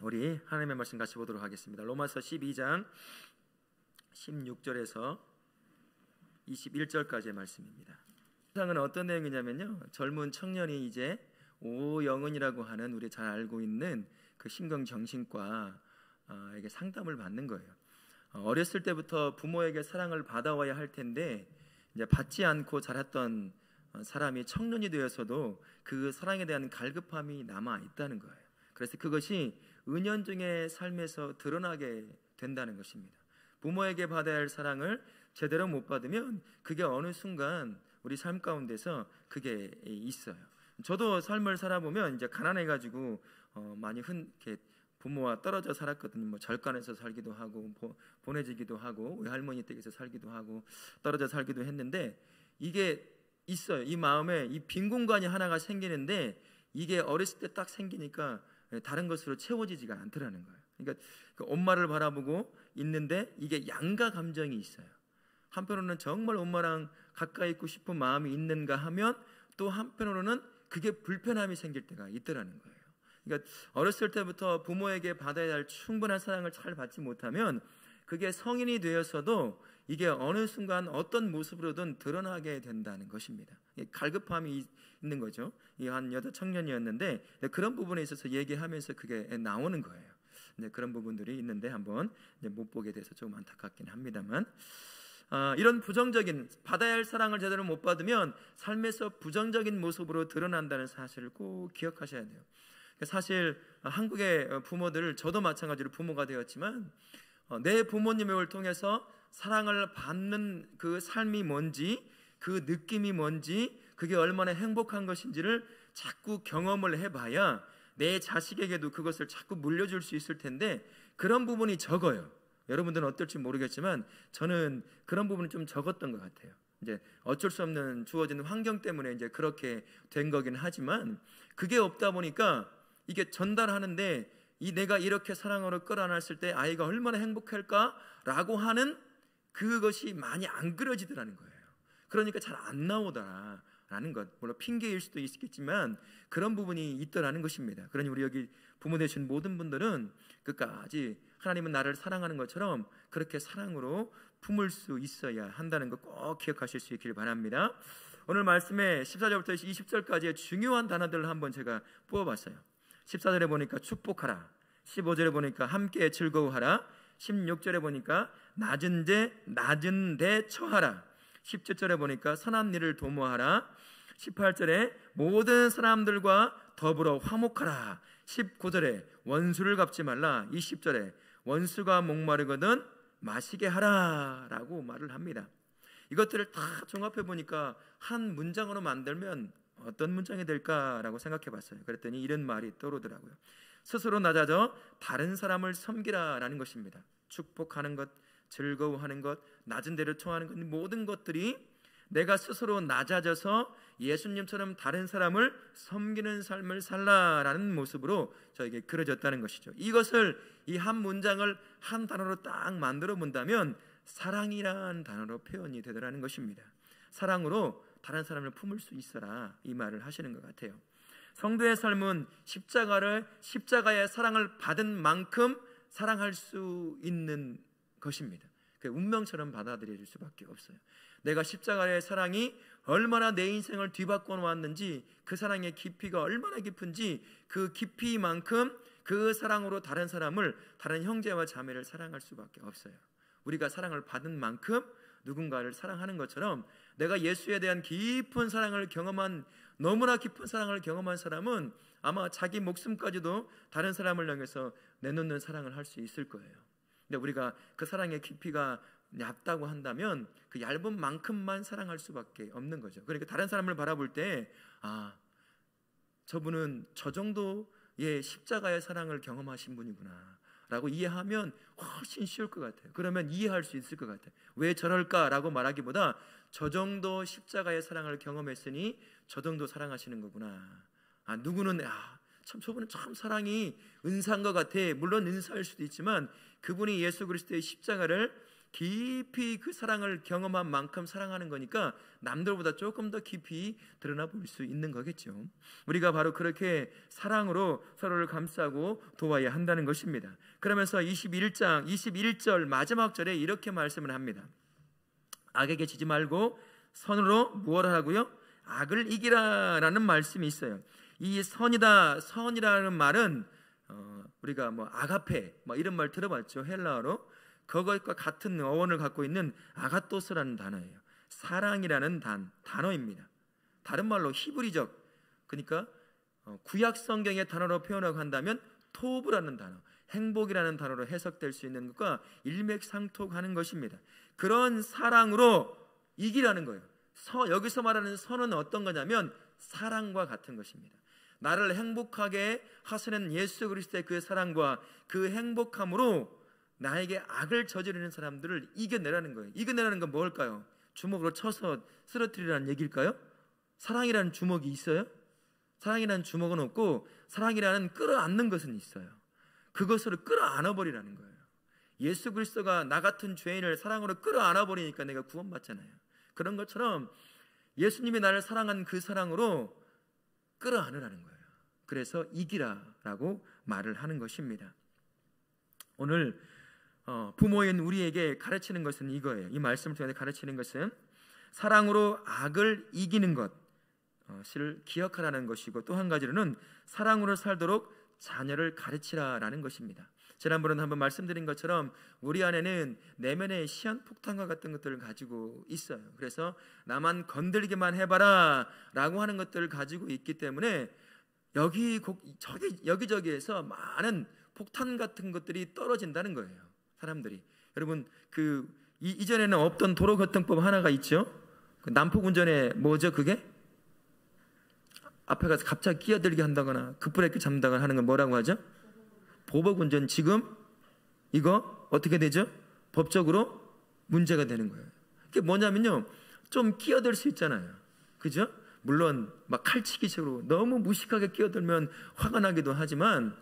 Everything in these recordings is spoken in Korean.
우리 하나님의 말씀 같이 보도록 하겠습니다. 로마서 12장 16절에서 21절까지의 말씀입니다. 세상은 어떤 내용이냐면요, 젊은 청년이 이제 오영은이라고 하는 우리 잘 알고 있는 그 신경정신과에게 상담을 받는 거예요. 어렸을 때부터 부모에게 사랑을 받아와야 할 텐데 이제 받지 않고 자랐던 사람이 청년이 되어서도 그 사랑에 대한 갈급함이 남아 있다는 거예요. 그래서 그것이 은연중의 삶에서 드러나게 된다는 것입니다. 부모에게 받아야 할 사랑을 제대로 못 받으면 그게 어느 순간 우리 삶 가운데서 그게 있어요. 저도 삶을 살아보면 이제 가난해가지고 많이 이렇게 부모와 떨어져 살았거든요. 뭐 절간에서 살기도 하고 보내지기도 하고 외할머니 댁에서 살기도 하고 떨어져 살기도 했는데 이게 있어요. 이 마음에 이 빈 공간이 하나가 생기는데 이게 어렸을 때 딱 생기니까 다른 것으로 채워지지가 않더라는 거예요. 그러니까 그 엄마를 바라보고 있는데 이게 양가 감정이 있어요. 한편으로는 정말 엄마랑 가까이 있고 싶은 마음이 있는가 하면 또 한편으로는 그게 불편함이 생길 때가 있더라는 거예요. 그러니까 어렸을 때부터 부모에게 받아야 할 충분한 사랑을 잘 받지 못하면 그게 성인이 되어서도 이게 어느 순간 어떤 모습으로든 드러나게 된다는 것입니다. 갈급함이 있는 거죠. 이 한 여자 청년이었는데 그런 부분에 있어서 얘기하면서 그게 나오는 거예요. 그런 부분들이 있는데 한번 못 보게 돼서 조금 안타깝긴 합니다만, 이런 부정적인 받아야 할 사랑을 제대로 못 받으면 삶에서 부정적인 모습으로 드러난다는 사실을 꼭 기억하셔야 돼요. 사실 한국의 부모들, 저도 마찬가지로 부모가 되었지만 내 부모님을 통해서 사랑을 받는 그 삶이 뭔지, 그 느낌이 뭔지, 그게 얼마나 행복한 것인지를 자꾸 경험을 해봐야 내 자식에게도 그것을 자꾸 물려줄 수 있을 텐데 그런 부분이 적어요. 여러분들은 어떨지 모르겠지만 저는 그런 부분이 좀 적었던 것 같아요. 이제 어쩔 수 없는 주어진 환경 때문에 이제 그렇게 된 거긴 하지만 그게 없다 보니까 이게 전달하는데 내가 이렇게 사랑으로 끌어안았을 때 아이가 얼마나 행복할까라고 하는 그것이 많이 안 그려지더라는 거예요. 그러니까 잘 안 나오더라라는 것, 물론 핑계일 수도 있겠지만 그런 부분이 있더라는 것입니다. 그러니 우리 여기 부모 되신 모든 분들은 끝까지 하나님은 나를 사랑하는 것처럼 그렇게 사랑으로 품을 수 있어야 한다는 것 꼭 기억하실 수 있기를 바랍니다. 오늘 말씀에 14절부터 20절까지의 중요한 단어들을 한번 제가 뽑아봤어요. 14절에 보니까 축복하라, 15절에 보니까 함께 즐거워하라, 16절에 보니까 낮은 데 처하라, 17절에 보니까 선한 일을 도모하라, 18절에 모든 사람들과 더불어 화목하라, 19절에 원수를 갚지 말라, 20절에 원수가 목마르거든 마시게 하라 라고 말을 합니다. 이것들을 다 종합해 보니까 한 문장으로 만들면 어떤 문장이 될까라고 생각해 봤어요. 그랬더니 이런 말이 떠오르더라고요. 스스로 낮아져 다른 사람을 섬기라 라는 것입니다. 축복하는 것, 즐거워하는 것, 낮은 데를 청하는 것, 모든 것들이 내가 스스로 낮아져서 예수님처럼 다른 사람을 섬기는 삶을 살라라는 모습으로 저에게 그려졌다는 것이죠. 이것을 이 한 문장을 한 단어로 딱 만들어 본다면 사랑이라는 단어로 표현이 되더라는 것입니다. 사랑으로 다른 사람을 품을 수 있어라, 이 말을 하시는 것 같아요. 성도의 삶은 십자가의 사랑을 받은 만큼 사랑할 수 있는 것입니다. 그 운명처럼 받아들여질 수밖에 없어요. 내가 십자가의 사랑이 얼마나 내 인생을 뒤바꿔 놓았는지, 그 사랑의 깊이가 얼마나 깊은지 그 깊이만큼 그 사랑으로 다른 사람을, 다른 형제와 자매를 사랑할 수밖에 없어요. 우리가 사랑을 받은 만큼 누군가를 사랑하는 것처럼 내가 예수에 대한 깊은 사랑을 경험한, 너무나 깊은 사랑을 경험한 사람은 아마 자기 목숨까지도 다른 사람을 향해서 내놓는 사랑을 할 수 있을 거예요. 근데 우리가 그 사랑의 깊이가 얇다고 한다면 그 얇은 만큼만 사랑할 수밖에 없는 거죠. 그러니까 다른 사람을 바라볼 때 저분은 저 정도의 십자가의 사랑을 경험하신 분이구나 라고 이해하면 훨씬 쉬울 것 같아요. 그러면 이해할 수 있을 것 같아요. 왜 저럴까라고 말하기보다 저 정도 십자가의 사랑을 경험했으니 저 정도 사랑하시는 거구나. 누구는 참 저분은 참 사랑이 은사인 것 같아. 물론 은사일 수도 있지만 그분이 예수 그리스도의 십자가를 깊이 그 사랑을 경험한 만큼 사랑하는 거니까 남들보다 조금 더 깊이 드러나 볼 수 있는 거겠죠. 우리가 바로 그렇게 사랑으로 서로를 감싸고 도와야 한다는 것입니다. 그러면서 21장 21절 마지막 절에 이렇게 말씀을 합니다. 악에게 지지 말고 선으로 무엇을 하고요? 악을 이기라라는 말씀이 있어요. 이 선이라는 말은 우리가 아가페 이런 말 들어봤죠. 헬라어로 그것과 같은 어원을 갖고 있는 아가토스라는 단어예요. 사랑이라는 단어입니다. 다른 말로 히브리적, 그러니까 구약 성경의 단어로 표현하고 한다면 토브라는 단어, 행복이라는 단어로 해석될 수 있는 것과 일맥상통하는 것입니다. 그런 사랑으로 이기라는 거예요. 여기서 말하는 선은 어떤 거냐면 사랑과 같은 것입니다. 나를 행복하게 하시는 예수 그리스도의 그 사랑과 그 행복함으로 나에게 악을 저지르는 사람들을 이겨내라는 거예요. 이겨내라는 건 뭘까요? 주먹으로 쳐서 쓰러뜨리라는 얘기일까요? 사랑이라는 주먹이 있어요? 사랑이라는 주먹은 없고 사랑이라는 끌어안는 것은 있어요. 그것으로 끌어안아버리라는 거예요. 예수 그리스도가 나 같은 죄인을 사랑으로 끌어안아버리니까 내가 구원받잖아요. 그런 것처럼 예수님이 나를 사랑한 그 사랑으로 끌어안으라는 거예요. 그래서 이기라라고 말을 하는 것입니다. 오늘 부모인 우리에게 가르치는 것은 이거예요. 이 말씀을 통해 가르치는 것은 사랑으로 악을 이기는 것을 기억하라는 것이고, 또 한 가지로는 사랑으로 살도록 자녀를 가르치라라는 것입니다. 지난번에 한번 말씀드린 것처럼 우리 안에는 내면의 시한폭탄과 같은 것들을 가지고 있어요. 그래서 나만 건들기만 해봐라 라고 하는 것들을 가지고 있기 때문에 여기저기에서 많은 폭탄 같은 것들이 떨어진다는 거예요. 사람들이. 여러분 이전에는 없던 도로교통법 하나가 있죠. 그 난폭운전에 뭐죠 그게? 앞에 가서 갑자기 끼어들게 한다거나 급브레이크 잡는다거나 하는 건 뭐라고 하죠? 보복운전. 지금 이거 어떻게 되죠? 법적으로 문제가 되는 거예요. 그게 뭐냐면요, 좀 끼어들 수 있잖아요. 그죠? 물론 막 칼치기식으로 너무 무식하게 끼어들면 화가 나기도 하지만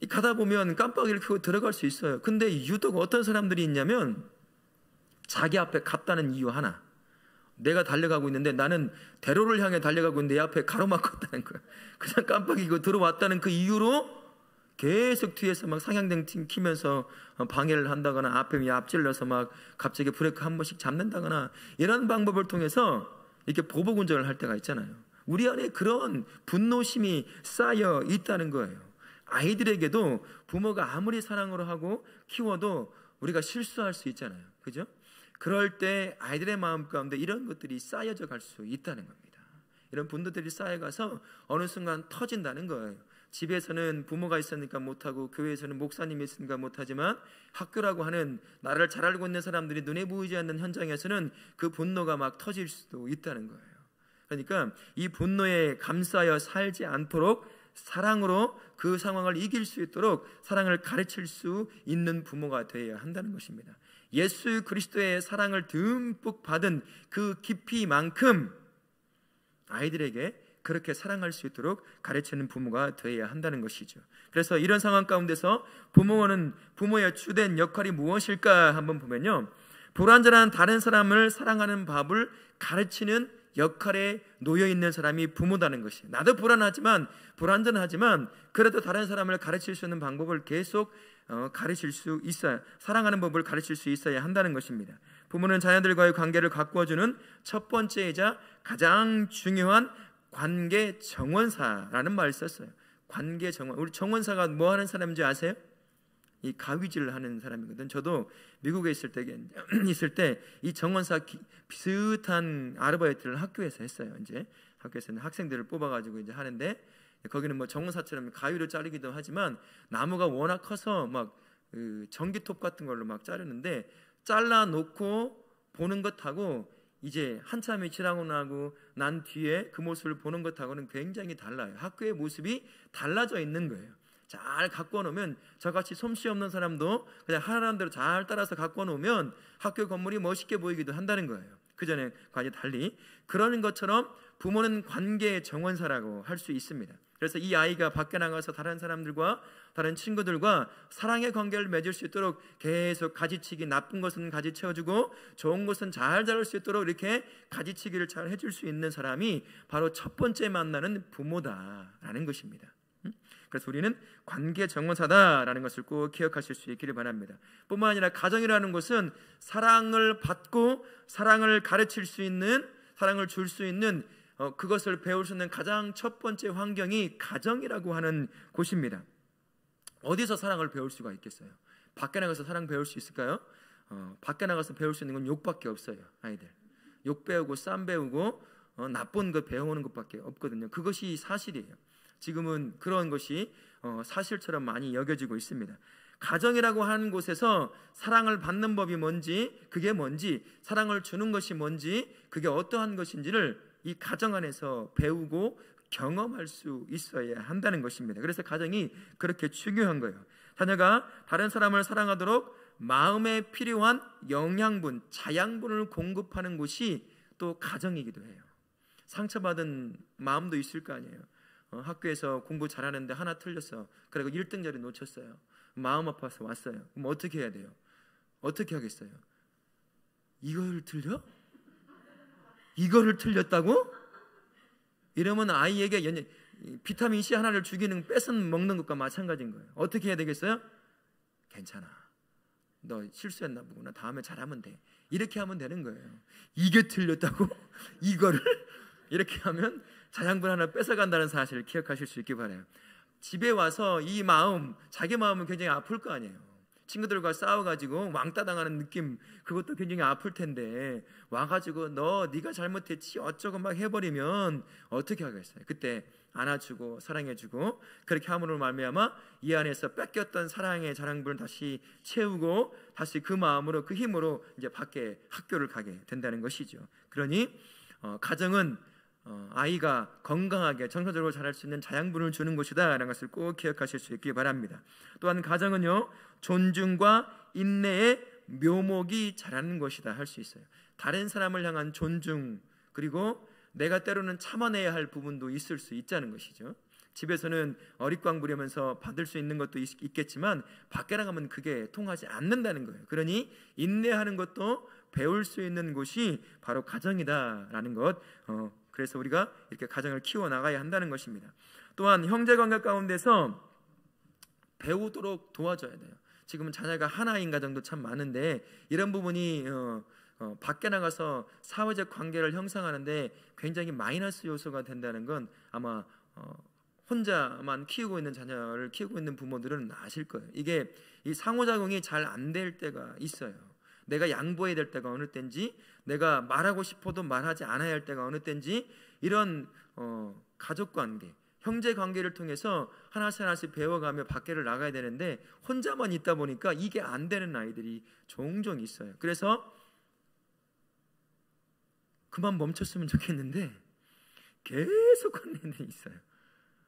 가다 보면 깜빡이를 켜고 들어갈 수 있어요. 근데 유독 어떤 사람들이 있냐면 자기 앞에 갔다는 이유 하나, 내가 달려가고 있는데 나는 대로를 향해 달려가고 있는데 내 앞에 가로막혔다는 거야. 그냥 깜빡이고 들어왔다는 그 이유로 계속 뒤에서 막 상향등 키면서 방해를 한다거나 앞에 앞질러서 막 갑자기 브레이크 한 번씩 잡는다거나 이런 방법을 통해서 이렇게 보복운전을 할 때가 있잖아요. 우리 안에 그런 분노심이 쌓여 있다는 거예요. 아이들에게도 부모가 아무리 사랑으로 하고 키워도 우리가 실수할 수 있잖아요. 그죠? 그럴 때 아이들의 마음 가운데 이런 것들이 쌓여져 갈 수 있다는 겁니다. 이런 분노들이 쌓여가서 어느 순간 터진다는 거예요. 집에서는 부모가 있으니까 못하고 교회에서는 목사님이 있으니까 못하지만 학교라고 하는 나를 잘 알고 있는 사람들이 눈에 보이지 않는 현장에서는 그 분노가 막 터질 수도 있다는 거예요. 그러니까 이 분노에 감싸여 살지 않도록 사랑으로 그 상황을 이길 수 있도록 사랑을 가르칠 수 있는 부모가 되어야 한다는 것입니다. 예수 그리스도의 사랑을 듬뿍 받은 그 깊이만큼 아이들에게 그렇게 사랑할 수 있도록 가르치는 부모가 되어야 한다는 것이죠. 그래서 이런 상황 가운데서 부모의 주된 역할이 무엇일까 한번 보면요, 불완전한 다른 사람을 사랑하는 법을 가르치는 역할에 놓여 있는 사람이 부모다는 것이에요. 나도 불완전하지만 그래도 다른 사람을 가르칠 수 있는 방법을 계속 가르칠 수 있어야, 사랑하는 법을 가르칠 수 있어야 한다는 것입니다. 부모는 자녀들과의 관계를 가꾸어주는 첫 번째이자 가장 중요한 관계 정원사라는 말을 썼어요. 관계 정원. 우리 정원사가 뭐 하는 사람인지 아세요? 이 가위질을 하는 사람이거든. 저도 미국에 있을 때 이 정원사 비슷한 아르바이트를 학교에서 했어요. 이제 학교에서는 학생들을 뽑아가지고 이제 하는데, 거기는 뭐 정원사처럼 가위로 자르기도 하지만 나무가 워낙 커서 막 전기톱 같은 걸로 막 자르는데, 잘라 놓고 보는 것하고 이제 한참이 지나고 나고 난 뒤에 그 모습을 보는 것하고는 굉장히 달라요. 학교의 모습이 달라져 있는 거예요. 잘 갖고 놓으면, 저같이 솜씨 없는 사람도 그냥 하라는 대로 잘 따라서 갖고 놓으면 학교 건물이 멋있게 보이기도 한다는 거예요. 그전에과는 달리. 그런 것처럼 부모는 관계의 정원사라고 할 수 있습니다. 그래서 이 아이가 밖에 나가서 다른 사람들과 다른 친구들과 사랑의 관계를 맺을 수 있도록 계속 가지치기, 나쁜 것은 가지채워주고 좋은 것은 잘 자랄 수 있도록 이렇게 가지치기를 잘 해줄 수 있는 사람이 바로 첫 번째 만나는 부모다라는 것입니다. 그래서 우리는 관계 정원사다라는 것을 꼭 기억하실 수 있기를 바랍니다. 뿐만 아니라 가정이라는 것은 사랑을 받고 사랑을 가르칠 수 있는, 사랑을 줄 수 있는 그것을 배울 수 있는 가장 첫 번째 환경이 가정이라고 하는 곳입니다. 어디서 사랑을 배울 수가 있겠어요? 밖에 나가서 사랑 배울 수 있을까요? 밖에 나가서 배울 수 있는 건 욕밖에 없어요. 아이들 욕 배우고 쌈 배우고 나쁜 것 배우는 것밖에 없거든요. 그것이 사실이에요. 지금은 그런 것이 사실처럼 많이 여겨지고 있습니다. 가정이라고 하는 곳에서 사랑을 받는 법이 뭔지, 그게 뭔지, 사랑을 주는 것이 뭔지, 그게 어떠한 것인지를 이 가정 안에서 배우고 경험할 수 있어야 한다는 것입니다. 그래서 가정이 그렇게 중요한 거예요. 자녀가 다른 사람을 사랑하도록 마음에 필요한 영양분, 자양분을 공급하는 곳이 또 가정이기도 해요. 상처받은 마음도 있을 거 아니에요. 학교에서 공부 잘하는데 하나 틀렸어. 그리고 1등자리 놓쳤어요. 마음 아파서 왔어요. 그럼 어떻게 해야 돼요? 어떻게 하겠어요? 이걸 틀려? 이거를 틀렸다고? 이러면 아이에게 비타민C 하나를 주기는 뺏은 먹는 것과 마찬가지인 거예요. 어떻게 해야 되겠어요? 괜찮아, 너 실수했나 보구나, 다음에 잘하면 돼. 이렇게 하면 되는 거예요. 이게 틀렸다고? 이거를? 이렇게 하면 자양분 하나 뺏어간다는 사실을 기억하실 수 있기 바라요. 집에 와서 이 마음, 자기 마음은 굉장히 아플 거 아니에요. 친구들과 싸워가지고 왕따 당하는 느낌, 그것도 굉장히 아플 텐데 와가지고 네가 잘못했지 어쩌고 막 해버리면 어떻게 하겠어요? 그때 안아주고 사랑해주고 그렇게 함으로 말미암아 이 안에서 뺏겼던 사랑의 자랑분을 다시 채우고 다시 그 마음으로, 그 힘으로 이제 밖에 학교를 가게 된다는 것이죠. 그러니 가정은 아이가 건강하게 정서적으로 자랄 수 있는 자양분을 주는 곳이다 라는 것을 꼭 기억하실 수 있기 바랍니다. 또한 가정은요, 존중과 인내의 묘목이 자라는 것이다 할 수 있어요. 다른 사람을 향한 존중, 그리고 내가 때로는 참아내야 할 부분도 있을 수 있다는 것이죠. 집에서는 어릿광 부리면서 받을 수 있는 것도 있겠지만 밖에 나가면 그게 통하지 않는다는 거예요. 그러니 인내하는 것도 배울 수 있는 곳이 바로 가정이다라는 것, 그래서 우리가 이렇게 가정을 키워나가야 한다는 것입니다. 또한 형제관계 가운데서 배우도록 도와줘야 돼요. 지금은 자녀가 하나인 가정도 참 많은데 이런 부분이 밖에 나가서 사회적 관계를 형성하는데 굉장히 마이너스 요소가 된다는 건 아마 혼자만 키우고 있는 자녀를 키우고 있는 부모들은 아실 거예요. 이게 이 상호작용이 잘 안 될 때가 있어요. 내가 양보해야 될 때가 어느 때인지, 내가 말하고 싶어도 말하지 않아야 할 때가 어느 때인지, 이런 가족관계, 형제관계를 통해서 하나씩 배워가며 밖에를 나가야 되는데 혼자만 있다 보니까 이게 안 되는 아이들이 종종 있어요. 그래서 그만 멈췄으면 좋겠는데 계속 하는 애들이 있어요.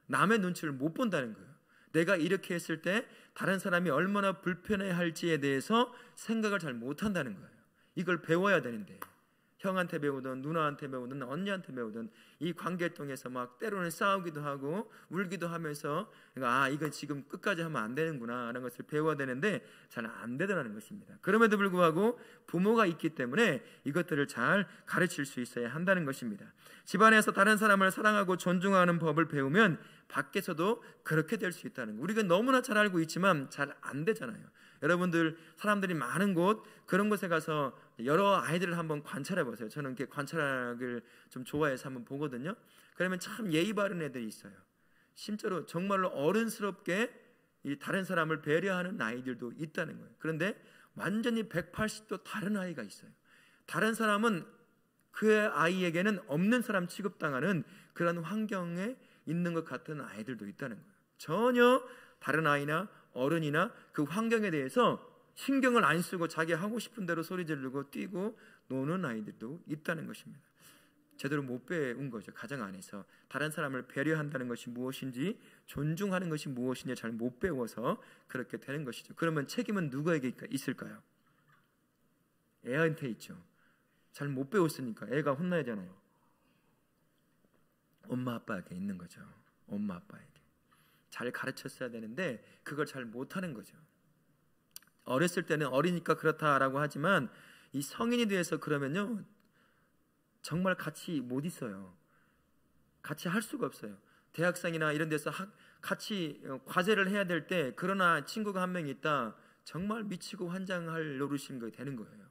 남의 눈치를 못 본다는 거예요. 내가 이렇게 했을 때 다른 사람이 얼마나 불편해할지에 대해서 생각을 잘 못한다는 거예요. 이걸 배워야 되는데 형한테 배우든 누나한테 배우든 언니한테 배우든 이 관계를 통해서 막 때로는 싸우기도 하고 울기도 하면서 이건 지금 끝까지 하면 안 되는구나 하는 것을 배워야 되는데 잘 안 되더라는 것입니다. 그럼에도 불구하고 부모가 있기 때문에 이것들을 잘 가르칠 수 있어야 한다는 것입니다. 집안에서 다른 사람을 사랑하고 존중하는 법을 배우면 밖에서도 그렇게 될 수 있다는 거. 우리가 너무나 잘 알고 있지만 잘 안 되잖아요. 여러분들 사람들이 많은 곳, 그런 곳에 가서 여러 아이들을 한번 관찰해 보세요. 저는 이렇게 관찰을 좀 좋아해서 한번 보거든요. 그러면 참 예의 바른 애들이 있어요. 심지어 정말로 어른스럽게 이 다른 사람을 배려하는 아이들도 있다는 거예요. 그런데 완전히 180도 다른 아이가 있어요. 다른 사람은 그 아이에게는 없는 사람 취급당하는 그런 환경에 있는 것 같은 아이들도 있다는 거예요. 전혀 다른 아이나 어른이나 그 환경에 대해서 신경을 안 쓰고 자기 하고 싶은 대로 소리 지르고 뛰고 노는 아이들도 있다는 것입니다. 제대로 못 배운 거죠. 가정 안에서 다른 사람을 배려한다는 것이 무엇인지, 존중하는 것이 무엇인지 잘 못 배워서 그렇게 되는 것이죠. 그러면 책임은 누구에게 있을까요? 애한테 있죠. 잘 못 배웠으니까 애가 혼나야 되잖아요. 엄마 아빠에게 있는 거죠. 엄마 아빠에게 잘 가르쳤어야 되는데 그걸 잘 못하는 거죠. 어렸을 때는 어리니까 그렇다라고 하지만 이 성인이 돼서 그러면요 정말 같이 못 있어요. 같이 할 수가 없어요. 대학생이나 이런 데서 같이 과제를 해야 될 때 그러나 친구가 한 명 있다, 정말 미치고 환장할 노릇인 거 되는 거예요.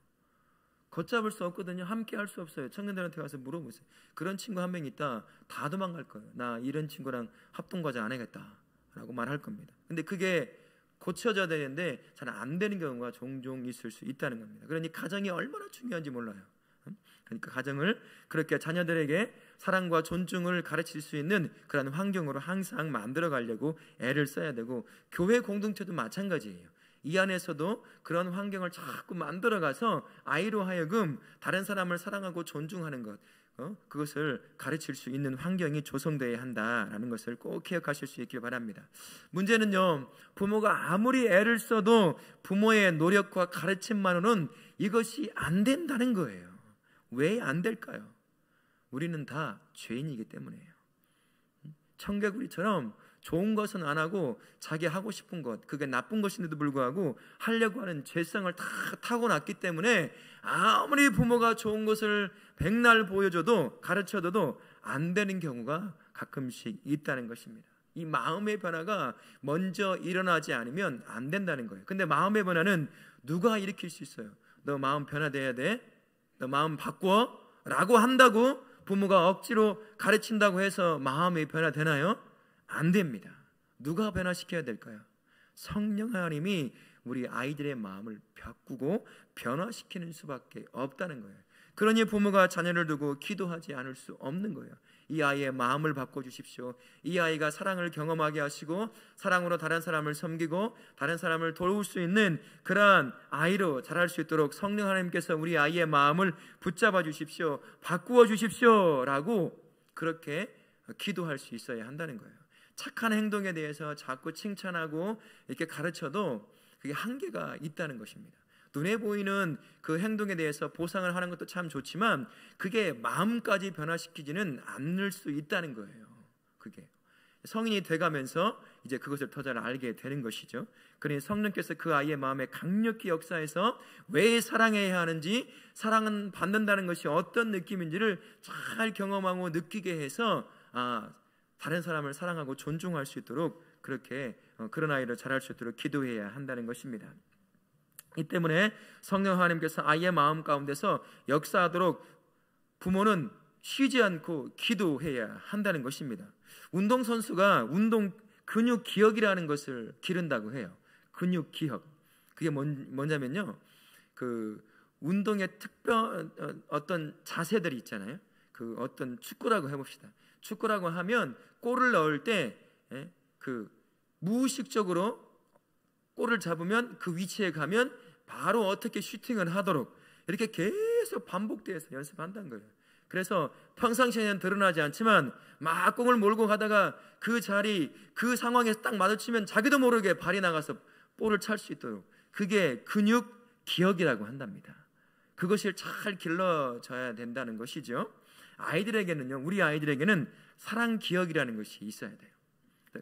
걷잡을 수 없거든요. 함께 할 수 없어요. 청년들한테 가서 물어보세요. 그런 친구 한 명 있다, 다 도망갈 거예요. 나 이런 친구랑 합동과제 안 하겠다 라고 말할 겁니다. 근데 그게 고쳐져야 되는데 잘 안 되는 경우가 종종 있을 수 있다는 겁니다. 그러니 가정이 얼마나 중요한지 몰라요. 그러니까 가정을 그렇게 자녀들에게 사랑과 존중을 가르칠 수 있는 그런 환경으로 항상 만들어 가려고 애를 써야 되고, 교회 공동체도 마찬가지예요. 이 안에서도 그런 환경을 자꾸 만들어 가서 아이로 하여금 다른 사람을 사랑하고 존중하는 것, 그것을 가르칠 수 있는 환경이 조성되어야 한다라는 것을 꼭 기억하실 수 있길 바랍니다. 문제는요, 부모가 아무리 애를 써도 부모의 노력과 가르침만으로는 이것이 안 된다는 거예요. 왜 안 될까요? 우리는 다 죄인이기 때문이에요. 청개구리처럼 좋은 것은 안 하고 자기 하고 싶은 것, 그게 나쁜 것인데도 불구하고 하려고 하는 죄성을 다 타고났기 때문에 아무리 부모가 좋은 것을 백날 보여줘도 가르쳐줘도 안 되는 경우가 가끔씩 있다는 것입니다. 이 마음의 변화가 먼저 일어나지 않으면 안 된다는 거예요. 근데 마음의 변화는 누가 일으킬 수 있어요? 너 마음 변화돼야 돼? 너 마음 바꿔? 라고 한다고 부모가 억지로 가르친다고 해서 마음이 변화되나요? 안 됩니다. 누가 변화시켜야 될까요? 성령 하나님이 우리 아이들의 마음을 바꾸고 변화시키는 수밖에 없다는 거예요. 그러니 부모가 자녀를 두고 기도하지 않을 수 없는 거예요. 이 아이의 마음을 바꿔주십시오. 이 아이가 사랑을 경험하게 하시고 사랑으로 다른 사람을 섬기고 다른 사람을 도울 수 있는 그러한 아이로 자랄 수 있도록 성령 하나님께서 우리 아이의 마음을 붙잡아 주십시오. 바꾸어 주십시오 라고 그렇게 기도할 수 있어야 한다는 거예요. 착한 행동에 대해서 자꾸 칭찬하고 이렇게 가르쳐도 그게 한계가 있다는 것입니다. 눈에 보이는 그 행동에 대해서 보상을 하는 것도 참 좋지만 그게 마음까지 변화시키지는 않을 수 있다는 거예요. 그게 성인이 돼가면서 이제 그것을 더 잘 알게 되는 것이죠. 그러니 성령께서 그 아이의 마음에 강력히 역사해서 왜 사랑해야 하는지, 사랑은 받는다는 것이 어떤 느낌인지를 잘 경험하고 느끼게 해서 다른 사람을 사랑하고 존중할 수 있도록 그렇게 그런 아이를 자랄 수 있도록 기도해야 한다는 것입니다. 이 때문에 성령 하나님께서 아이의 마음 가운데서 역사하도록 부모는 쉬지 않고 기도해야 한다는 것입니다. 운동선수가 운동 근육 기억이라는 것을 기른다고 해요. 근육 기억. 그게 뭐냐면요, 그 운동의 특별 어떤 자세들이 있잖아요. 그 어떤 축구라고 해봅시다. 축구라고 하면 골을 넣을 때 그 무의식적으로 골을 잡으면 그 위치에 가면 바로 어떻게 슈팅을 하도록 이렇게 계속 반복돼서 연습한다는 거예요. 그래서 평상시에는 드러나지 않지만 막 공을 몰고 가다가 그 자리, 그 상황에서 딱 마주치면 자기도 모르게 발이 나가서 볼을 찰 수 있도록, 그게 근육 기억이라고 한답니다. 그것을 잘 길러져야 된다는 것이죠. 아이들에게는요, 우리 아이들에게는 사랑 기억이라는 것이 있어야 돼요.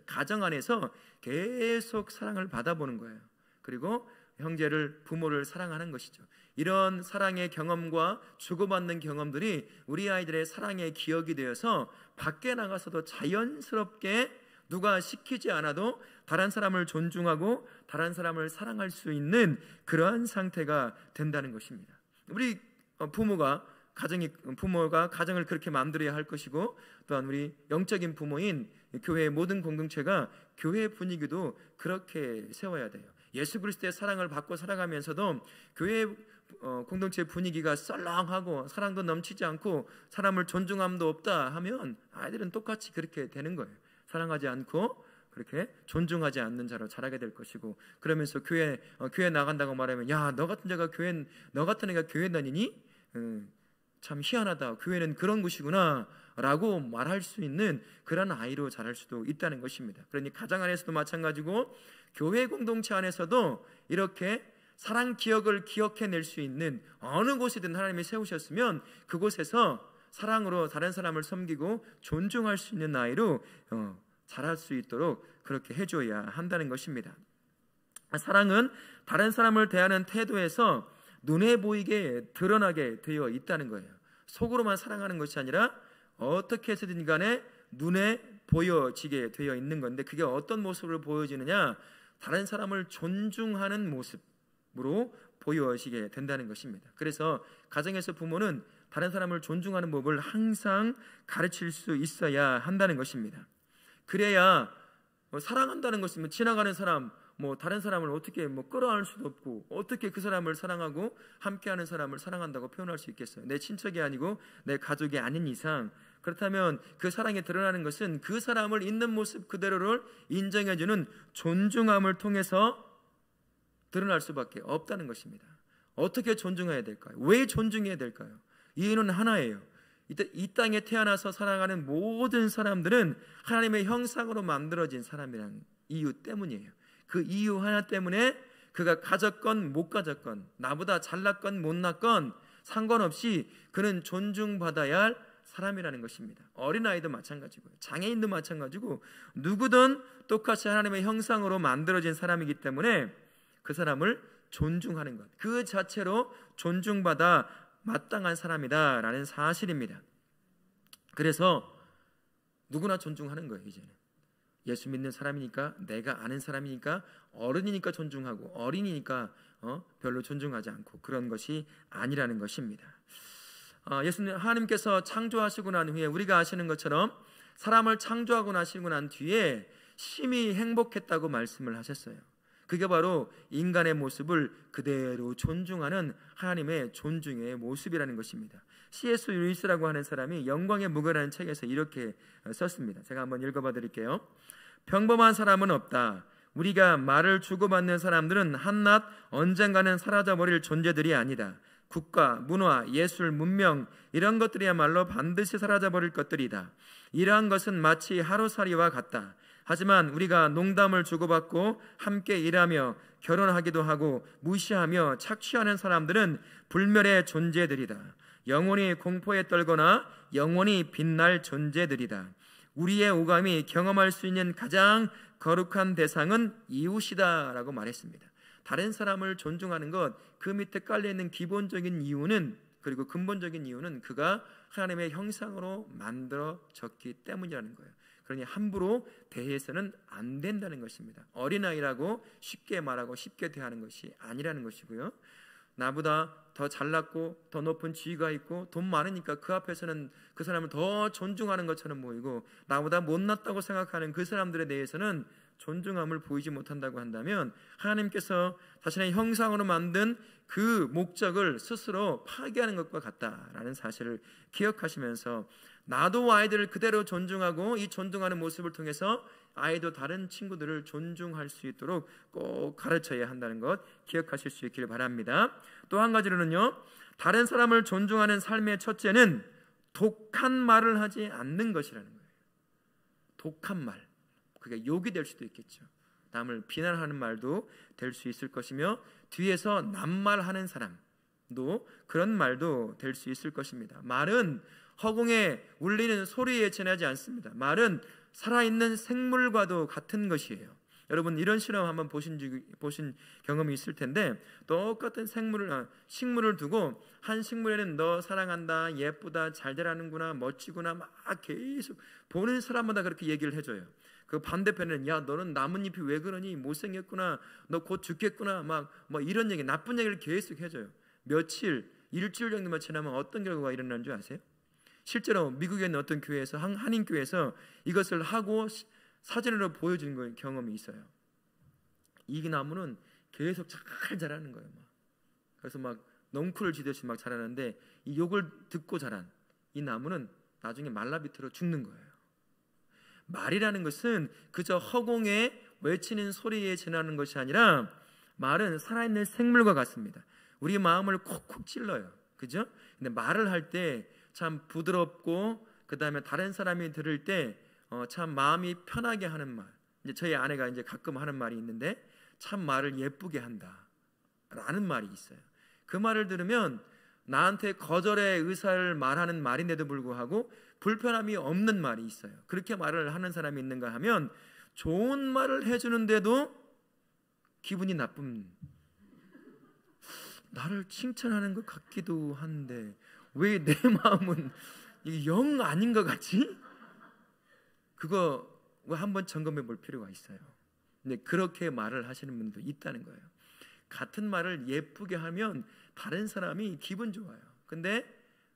가정 안에서 계속 사랑을 받아보는 거예요. 그리고 형제를, 부모를 사랑하는 것이죠. 이런 사랑의 경험과 주고받는 경험들이 우리 아이들의 사랑의 기억이 되어서 밖에 나가서도 자연스럽게 누가 시키지 않아도 다른 사람을 존중하고 다른 사람을 사랑할 수 있는 그러한 상태가 된다는 것입니다. 우리 부모가 가정을 그렇게 만들어야 할 것이고, 또한 우리 영적인 부모인 교회의 모든 공동체가 교회 분위기도 그렇게 세워야 돼요. 예수 그리스도의 사랑을 받고 살아가면서도 교회 공동체 분위기가 썰렁하고 사랑도 넘치지 않고 사람을 존중함도 없다 하면 아이들은 똑같이 그렇게 되는 거예요. 사랑하지 않고 그렇게 존중하지 않는 자로 자라게 될 것이고, 그러면서 교회 나간다고 말하면, 야, 너 같은 애가 교회 다니니? 참 희한하다. 교회는 그런 곳이구나 라고 말할 수 있는 그런 아이로 자랄 수도 있다는 것입니다. 그러니 가정 안에서도 마찬가지고 교회 공동체 안에서도 이렇게 사랑 기억을 기억해낼 수 있는 어느 곳이든 하나님이 세우셨으면 그곳에서 사랑으로 다른 사람을 섬기고 존중할 수 있는 아이로 자랄 수 있도록 그렇게 해줘야 한다는 것입니다. 사랑은 다른 사람을 대하는 태도에서 눈에 보이게 드러나게 되어 있다는 거예요. 속으로만 사랑하는 것이 아니라 어떻게 해서든 간에 눈에 보여지게 되어 있는 건데, 그게 어떤 모습으로 보여지느냐, 다른 사람을 존중하는 모습으로 보여지게 된다는 것입니다. 그래서 가정에서 부모는 다른 사람을 존중하는 법을 항상 가르칠 수 있어야 한다는 것입니다. 그래야 사랑한다는 것이면 지나가는 사람, 다른 사람을 어떻게 끌어안을 수도 없고, 어떻게 그 사람을 사랑하고 함께하는 사람을 사랑한다고 표현할 수 있겠어요? 내 친척이 아니고 내 가족이 아닌 이상. 그렇다면 그 사랑이 드러나는 것은 그 사람을 있는 모습 그대로를 인정해주는 존중함을 통해서 드러날 수밖에 없다는 것입니다. 어떻게 존중해야 될까요? 왜 존중해야 될까요? 이유는 하나예요. 이 땅에 태어나서 살아가는 모든 사람들은 하나님의 형상으로 만들어진 사람이라는 이유 때문이에요. 그 이유 하나 때문에 그가 가졌건 못 가졌건, 나보다 잘났건 못났건 상관없이 그는 존중받아야 할 사람이라는 것입니다. 어린아이도 마찬가지고요, 장애인도 마찬가지고, 누구든 똑같이 하나님의 형상으로 만들어진 사람이기 때문에 그 사람을 존중하는 것, 그 자체로 존중받아 마땅한 사람이다라는 사실입니다. 그래서 누구나 존중하는 거예요. 이제는 예수 믿는 사람이니까, 내가 아는 사람이니까, 어른이니까 존중하고, 어린이니까 별로 존중하지 않고, 그런 것이 아니라는 것입니다. 예수님, 하나님께서 창조하시고 난 후에 우리가 아시는 것처럼 사람을 창조하고 나시고 난 뒤에 심히 행복했다고 말씀을 하셨어요. 그게 바로 인간의 모습을 그대로 존중하는 하나님의 존중의 모습이라는 것입니다. C.S. 루이스라고 하는 사람이 영광의 무게라는 책에서 이렇게 썼습니다. 제가 한번 읽어봐 드릴게요. 평범한 사람은 없다. 우리가 말을 주고받는 사람들은 한낱 언젠가는 사라져버릴 존재들이 아니다. 국가, 문화, 예술, 문명, 이런 것들이야말로 반드시 사라져버릴 것들이다. 이러한 것은 마치 하루살이와 같다. 하지만 우리가 농담을 주고받고 함께 일하며 결혼하기도 하고 무시하며 착취하는 사람들은 불멸의 존재들이다. 영원히 공포에 떨거나 영원히 빛날 존재들이다. 우리의 오감이 경험할 수 있는 가장 거룩한 대상은 이웃이다 라고 말했습니다. 다른 사람을 존중하는 것, 그 밑에 깔려있는 기본적인 이유는, 그리고 근본적인 이유는 그가 하나님의 형상으로 만들어졌기 때문이라는 거예요. 그러니 함부로 대해서는 안 된다는 것입니다. 어린아이라고 쉽게 말하고 쉽게 대하는 것이 아니라는 것이고요. 나보다 더 잘났고 더 높은 지위가 있고 돈 많으니까 그 앞에서는 그 사람을 더 존중하는 것처럼 보이고, 나보다 못났다고 생각하는 그 사람들에 대해서는 존중함을 보이지 못한다고 한다면 하나님께서 자신의 형상으로 만든 그 목적을 스스로 파괴하는 것과 같다라는 사실을 기억하시면서, 나도 아이들을 그대로 존중하고 이 존중하는 모습을 통해서 아이도 다른 친구들을 존중할 수 있도록 꼭 가르쳐야 한다는 것 기억하실 수 있기를 바랍니다. 또 한 가지로는요, 다른 사람을 존중하는 삶의 첫째는 독한 말을 하지 않는 것이라는 거예요. 독한 말, 그게 욕이 될 수도 있겠죠. 남을 비난하는 말도 될 수 있을 것이며, 뒤에서 남말하는 사람도 그런 말도 될 수 있을 것입니다. 말은 허공에 울리는 소리에 지나지 않습니다. 말은 살아있는 생물과도 같은 것이에요. 여러분, 이런 실험 한번 보신 경험이 있을 텐데, 똑같은 식물을 두고 한 식물에는 너 사랑한다, 예쁘다, 잘 자라는구나, 멋지구나 막 계속 보는 사람마다 그렇게 얘기를 해줘요. 그 반대편에는 야, 너는 나뭇잎이 왜 그러니, 못생겼구나, 너 곧 죽겠구나, 막 이런 얘기, 나쁜 얘기를 계속 해줘요. 일주일 정도만 지나면 어떤 결과가 일어나는 줄 아세요? 실제로 미국에 있는 어떤 교회에서, 한인교회에서 이것을 하고 사진으로 보여준 경험이 있어요. 이 나무는 계속 잘 자라는 거예요. 그래서 넝쿨을 지듯이 자라는데, 이 욕을 듣고 자란 이 나무는 나중에 말라비틀어 죽는 거예요. 말이라는 것은 그저 허공에 외치는 소리에 지나는 것이 아니라, 말은 살아있는 생물과 같습니다. 우리 마음을 콕콕 찔러요. 그죠? 근데 말을 할 때 참 부드럽고, 그 다음에 다른 사람이 들을 때 참 마음이 편하게 하는 말. 이제 저희 아내가 이제 가끔 하는 말이 있는데, 참 말을 예쁘게 한다. 라는 말이 있어요. 그 말을 들으면 나한테 거절의 의사를 말하는 말인데도 불구하고 불편함이 없는 말이 있어요. 그렇게 말을 하는 사람이 있는가 하면 좋은 말을 해주는데도 기분이 나쁨. 나를 칭찬하는 것 같기도 한데 왜 내 마음은 영 아닌 것 같지? 그거 한번 점검해 볼 필요가 있어요. 근데 그렇게 말을 하시는 분도 있다는 거예요. 같은 말을 예쁘게 하면 다른 사람이 기분 좋아요. 근데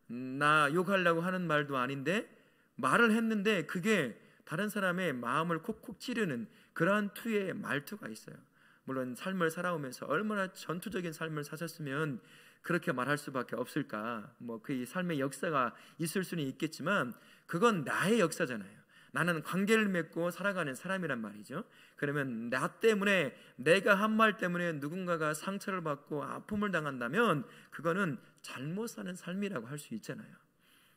나 욕하려고 하는 말도 아닌데 말을 했는데 그게 다른 사람의 마음을 콕콕 찌르는 그러한 투의 말투가 있어요. 물론 삶을 살아오면서 얼마나 전투적인 삶을 사셨으면 그렇게 말할 수밖에 없을까. 그 삶의 역사가 있을 수는 있겠지만 그건 나의 역사잖아요. 나는 관계를 맺고 살아가는 사람이란 말이죠. 그러면 나 때문에, 내가 한 말 때문에 누군가가 상처를 받고 아픔을 당한다면 그거는 잘못 사는 삶이라고 할 수 있잖아요.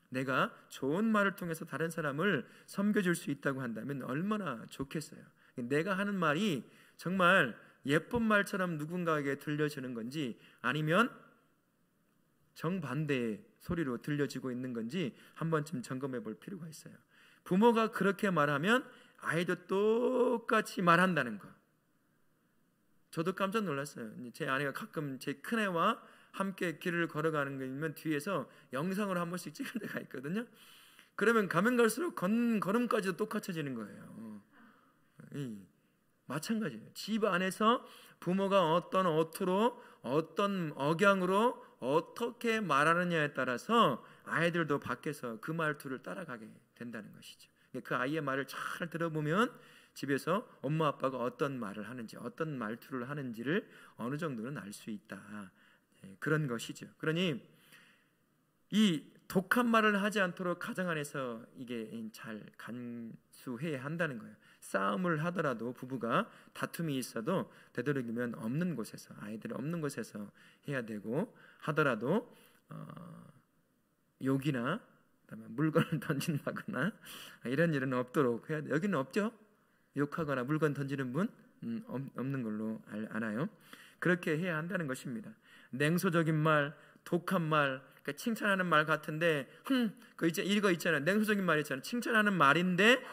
내가 좋은 말을 통해서 다른 사람을 섬겨줄 수 있다고 한다면 얼마나 좋겠어요. 내가 하는 말이 정말 예쁜 말처럼 누군가에게 들려지는 건지 아니면 정반대의 소리로 들려지고 있는 건지 한 번쯤 점검해 볼 필요가 있어요. 부모가 그렇게 말하면 아이도 똑같이 말한다는 거. 저도 깜짝 놀랐어요. 제 아내가 가끔 제 큰애와 함께 길을 걸어가는 거면 뒤에서 영상으로 한 번씩 찍을 때가 있거든요. 그러면 가면 갈수록 걸음까지도 똑같아지는 거예요. 마찬가지예요. 집 안에서 부모가 어떤 어투로, 어떤 억양으로 어떻게 말하느냐에 따라서 아이들도 밖에서 그 말투를 따라가게 된다는 것이죠. 그 아이의 말을 잘 들어보면 집에서 엄마 아빠가 어떤 말을 하는지, 어떤 말투를 하는지를 어느 정도는 알 수 있다. 그런 것이죠. 그러니 이 독한 말을 하지 않도록 가정 안에서 이게 잘 간수해야 한다는 거예요. 싸움을 하더라도 부부가 다툼이 있어도 되도록이면 없는 곳에서, 아이들 없는 곳에서 해야 되고, 하더라도 욕이나 물건을 던진다거나 이런 일은 없도록 해야 돼요. 여기는 없죠? 욕하거나 물건 던지는 분 없는 걸로 알아요. 그렇게 해야 한다는 것입니다. 냉소적인 말, 독한 말, 그러니까 칭찬하는 말 같은데 이거 있잖아요. 냉소적인 말 있잖아요. 칭찬하는 말인데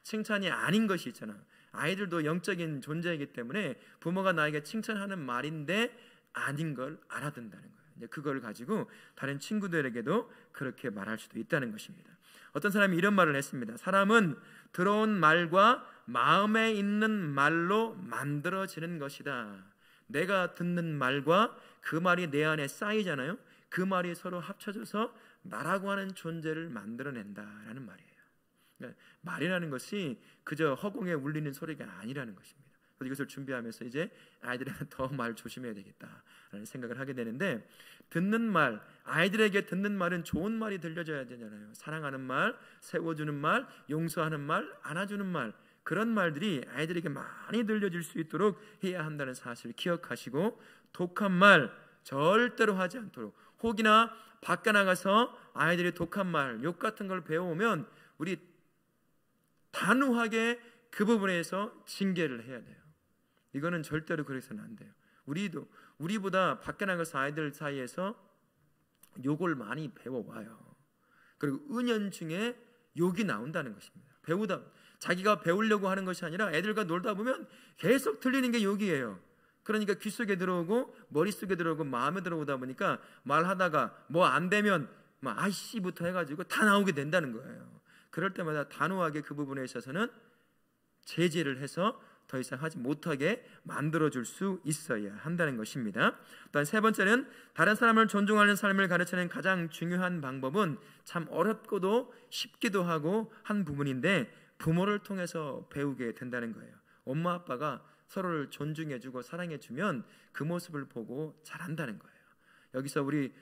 칭찬이 아닌 것이 있잖아요. 아이들도 영적인 존재이기 때문에 부모가 나에게 칭찬하는 말인데 아닌 걸 알아듣는다는 거예요. 이제 그걸 가지고 다른 친구들에게도 그렇게 말할 수도 있다는 것입니다. 어떤 사람이 이런 말을 했습니다. 사람은 들어온 말과 마음에 있는 말로 만들어지는 것이다. 내가 듣는 말과 그 말이 내 안에 쌓이잖아요. 그 말이 서로 합쳐져서 나라고 하는 존재를 만들어낸다라는 말이에요. 그러니까 말이라는 것이 그저 허공에 울리는 소리가 아니라는 것입니다. 그래서 이것을 준비하면서 이제 아이들에게 더 말 조심해야 되겠다라는 생각을 하게 되는데, 듣는 말, 아이들에게 듣는 말은 좋은 말이 들려줘야 되잖아요. 사랑하는 말, 세워주는 말, 용서하는 말, 안아주는 말, 그런 말들이 아이들에게 많이 들려질 수 있도록 해야 한다는 사실을 기억하시고, 독한 말 절대로 하지 않도록, 혹이나 밖에 나가서 아이들이 독한 말, 욕 같은 걸 배워오면 우리 단호하게 그 부분에서 징계를 해야 돼요. 이거는 절대로 그래서는 안 돼요. 우리보다 밖에 나가서 아이들 사이에서 욕을 많이 배워와요. 그리고 은연중에 욕이 나온다는 것입니다. 자기가 배우려고 하는 것이 아니라 애들과 놀다 보면 계속 들리는 게 욕이에요. 그러니까 귓속에 들어오고 머릿속에 들어오고 마음에 들어오다 보니까 말하다가 뭐 안 되면 아이씨부터 해가지고 다 나오게 된다는 거예요. 그럴 때마다 단호하게 그 부분에 있어서는 제재를 해서 더 이상 하지 못하게 만들어줄 수 있어야 한다는 것입니다. 또한 세 번째는 다른 사람을 존중하는 삶을 가르치는 가장 중요한 방법은 참 어렵고도 쉽기도 하고 한 부분인데 부모를 통해서 배우게 된다는 거예요. 엄마 아빠가 서로를 존중해주고 사랑해주면 그 모습을 보고 잘한다는 거예요. 여기서 우리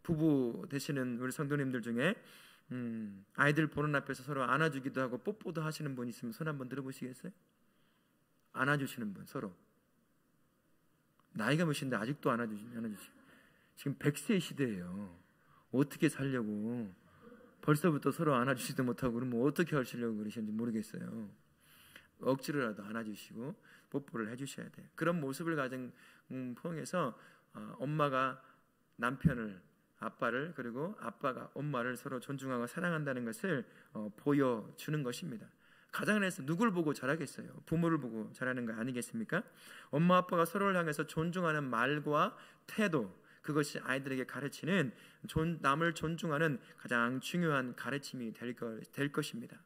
부부 되시는 우리 성도님들 중에 아이들 보는 앞에서 서로 안아주기도 하고 뽀뽀도 하시는 분 있으면 손 한번 들어보시겠어요? 안아주시는 분 서로. 나이가 몇인데 아직도 안아주시고. 지금 100세 시대예요. 어떻게 살려고 벌써부터 서로 안아주지도 못하고 그러면 어떻게 하시려고 그러시는지 모르겠어요. 억지로라도 안아주시고 뽀뽀를 해주셔야 돼요. 그런 모습을 가진 통해서 엄마가 남편을, 아빠를, 그리고 아빠가 엄마를 서로 존중하고 사랑한다는 것을 보여주는 것입니다. 가정을 해서 누굴 보고 자라겠어요? 부모를 보고 자라는 거 아니겠습니까? 엄마 아빠가 서로를 향해서 존중하는 말과 태도, 그것이 아이들에게 가르치는 남을 존중하는 가장 중요한 가르침이 될 것입니다.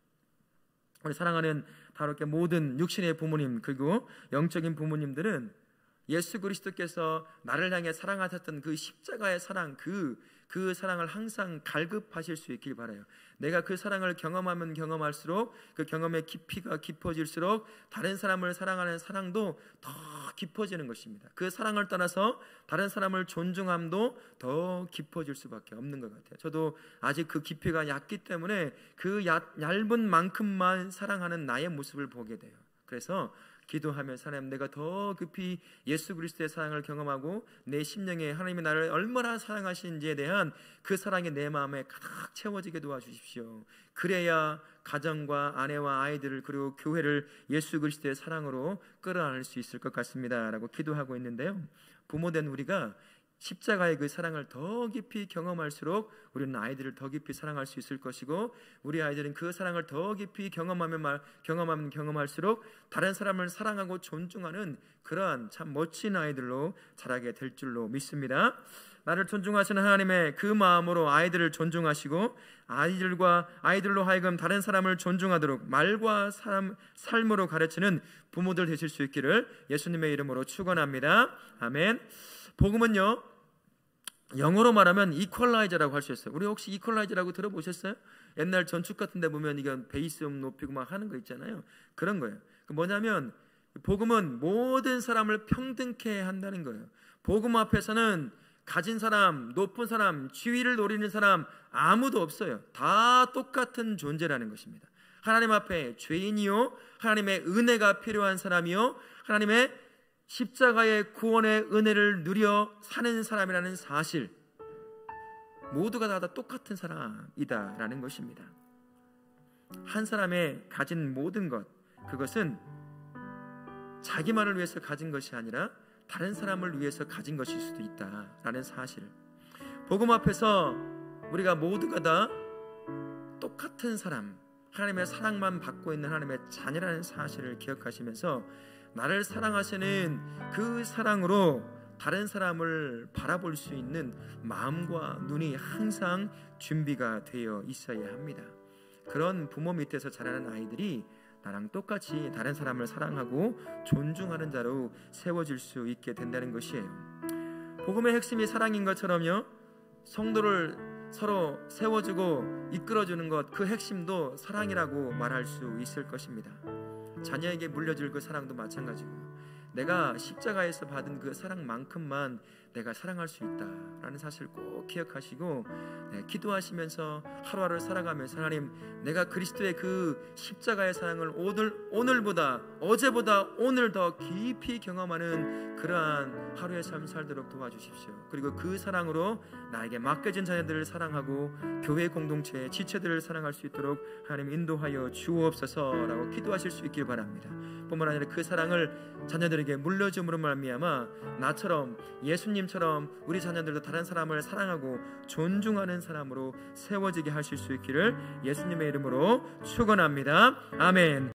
우리 사랑하는 다롭게 모든 육신의 부모님, 그리고 영적인 부모님들은 예수 그리스도께서 나를 향해 사랑하셨던 그 십자가의 사랑, 그 사랑을 항상 갈급하실 수 있길 바라요. 내가 그 사랑을 경험하면 경험할수록 그 경험의 깊이가 깊어질수록 다른 사람을 사랑하는 사랑도 더 깊어지는 것입니다. 그 사랑을 떠나서 다른 사람을 존중함도 더 깊어질 수밖에 없는 것 같아요. 저도 아직 그 깊이가 얕기 때문에 그 얇은 만큼만 사랑하는 나의 모습을 보게 돼요. 그래서 기도하면서 하나님, 내가 더 깊이 예수 그리스도의 사랑을 경험하고 내 심령에 하나님이 나를 얼마나 사랑하시는지에 대한 그 사랑이 내 마음에 가득 채워지게 도와주십시오. 그래야 가정과 아내와 아이들을, 그리고 교회를 예수 그리스도의 사랑으로 끌어안을 수 있을 것 같습니다 라고 기도하고 있는데요, 부모된 우리가 십자가의 그 사랑을 더 깊이 경험할수록 우리는 아이들을 더 깊이 사랑할 수 있을 것이고, 우리 아이들은 그 사랑을 더 깊이 경험하면 경험할수록 다른 사람을 사랑하고 존중하는 그러한 참 멋진 아이들로 자라게 될 줄로 믿습니다. 나를 존중하시는 하나님의 그 마음으로 아이들을 존중하시고 아이들로 하여금 다른 사람을 존중하도록 말과 삶으로 가르치는 부모들 되실 수 있기를 예수님의 이름으로 축원합니다. 아멘. 복음은요, 영어로 말하면 이퀄라이저라고 할 수 있어요. 우리 혹시 이퀄라이저라고 들어보셨어요? 옛날 전축 같은 데 보면 이건 베이스음 높이고 막 하는 거 있잖아요. 그런 거예요. 뭐냐면 복음은 모든 사람을 평등케 한다는 거예요. 복음 앞에서는 가진 사람, 높은 사람, 지위를 노리는 사람 아무도 없어요. 다 똑같은 존재라는 것입니다. 하나님 앞에 죄인이요, 하나님의 은혜가 필요한 사람이요, 하나님의 십자가의 구원의 은혜를 누려 사는 사람이라는 사실, 모두가 다 똑같은 사람이다라는 것입니다. 한 사람의 가진 모든 것, 그것은 자기만을 위해서 가진 것이 아니라 다른 사람을 위해서 가진 것일 수도 있다라는 사실, 복음 앞에서 우리가 모두가 다 똑같은 사람, 하나님의 사랑만 받고 있는 하나님의 자녀라는 사실을 기억하시면서 나를 사랑하시는 그 사랑으로 다른 사람을 바라볼 수 있는 마음과 눈이 항상 준비가 되어 있어야 합니다. 그런 부모 밑에서 자라는 아이들이 나랑 똑같이 다른 사람을 사랑하고 존중하는 자로 세워질 수 있게 된다는 것이에요. 복음의 핵심이 사랑인 것처럼요, 성도를 서로 세워주고 이끌어주는 것, 그 핵심도 사랑이라고 말할 수 있을 것입니다. 자녀에게 물려줄 그 사랑도 마찬가지고, 내가 십자가에서 받은 그 사랑만큼만 내가 사랑할 수 있다라는 사실을 꼭 기억하시고 기도하시면서 하루하루 살아가면서, 하나님, 내가 그리스도의 그 십자가의 사랑을 오늘보다, 어제보다 오늘 더 깊이 경험하는 그러한 하루의 삶 살도록 도와주십시오. 그리고 그 사랑으로 나에게 맡겨진 자녀들을 사랑하고 교회 공동체의 지체들을 사랑할 수 있도록 하나님 인도하여 주옵소서라고 기도하실 수 있길 바랍니다. 뿐만 아니라 그 사랑을 자녀들에게 물려줌으로 말미암아 나처럼, 예수님처럼 우리 자녀들도 다른 사람을 사랑하고 존중하는 사람으로 세워지게 하실 수 있기를 예수님의 이름으로 축원합니다. 아멘.